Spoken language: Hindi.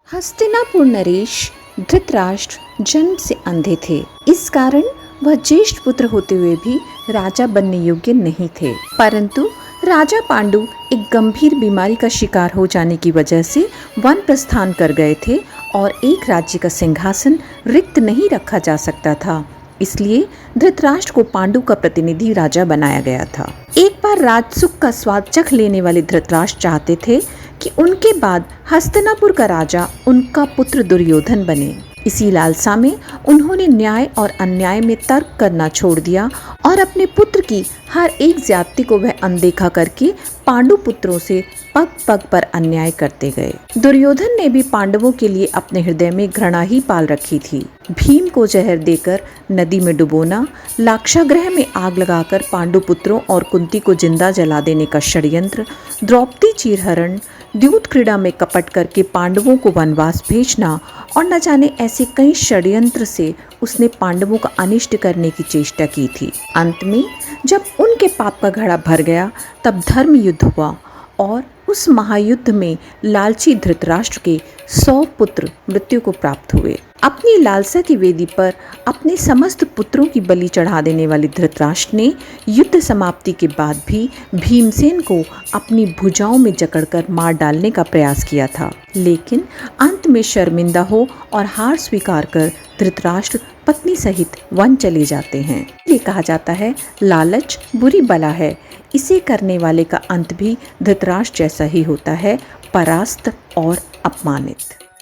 हस्तिनापुर नरेश धृतराष्ट्र जन्म से अंधे थे। इस कारण वह ज्येष्ठ पुत्र होते हुए भी राजा बनने योग्य नहीं थे। परंतु राजा पांडु एक गंभीर बीमारी का शिकार हो जाने की वजह से वन प्रस्थान कर गए थे और एक राज्य का सिंहासन रिक्त नहीं रखा जा सकता था। इसलिए धृतराष्ट्र को पांडु का प्रतिनिधि राजा बनाया गया था। एक बार राजसुख का स्वाद चख लेने वाले धृतराष्ट्र चाहते थे कि उनके बाद हस्तिनापुर का राजा उनका पुत्र दुर्योधन बने। इसी लालसा में उन्होंने न्याय और अन्याय में तर्क करना छोड़ दिया और अपने पुत्र की हर एक ज्यादती को वह अनदेखा करके पांडु पुत्रों से पग पग पर अन्याय करते गए। दुर्योधन ने भी पांडवों के लिए अपने हृदय में घृणा ही पाल रखी थी। भीम को जहर देकर नदी में डुबोना, लाक्षागृह में आग लगाकर पांडु पुत्रों और कुंती को जिंदा जला देने का षड्यंत्र, द्रौपदी चीरहरण, द्यूत क्रीड़ा में कपट करके पांडवों को वनवास भेजना और न जाने ऐसे कई षड्यंत्र से उसने पांडवों का अनिष्ट करने की चेष्टा की थी। अंत में जब उनके पाप का घड़ा भर गया तब धर्म युद्ध हुआ और उस महायुद्ध में लालची धृतराष्ट्र के 100 पुत्र मृत्यु को प्राप्त हुए। अपनी लालसा की वेदी पर अपने समस्त पुत्रों की बलि चढ़ा देने वाले धृतराष्ट्र ने युद्ध समाप्ति के बाद भी भीमसेन को अपनी भुजाओं में जकड़कर मार डालने का प्रयास किया था, लेकिन अंत में शर्मिंदा हो और हार स्वीकार कर धृतराष्ट्र पत्नी सहित वन चले जाते हैं। ये कहा जाता है लालच बुरी बला है, इसे करने वाले का अंत भी धृतराष्ट्र जैसा ही होता है, परास्त और अपमानित।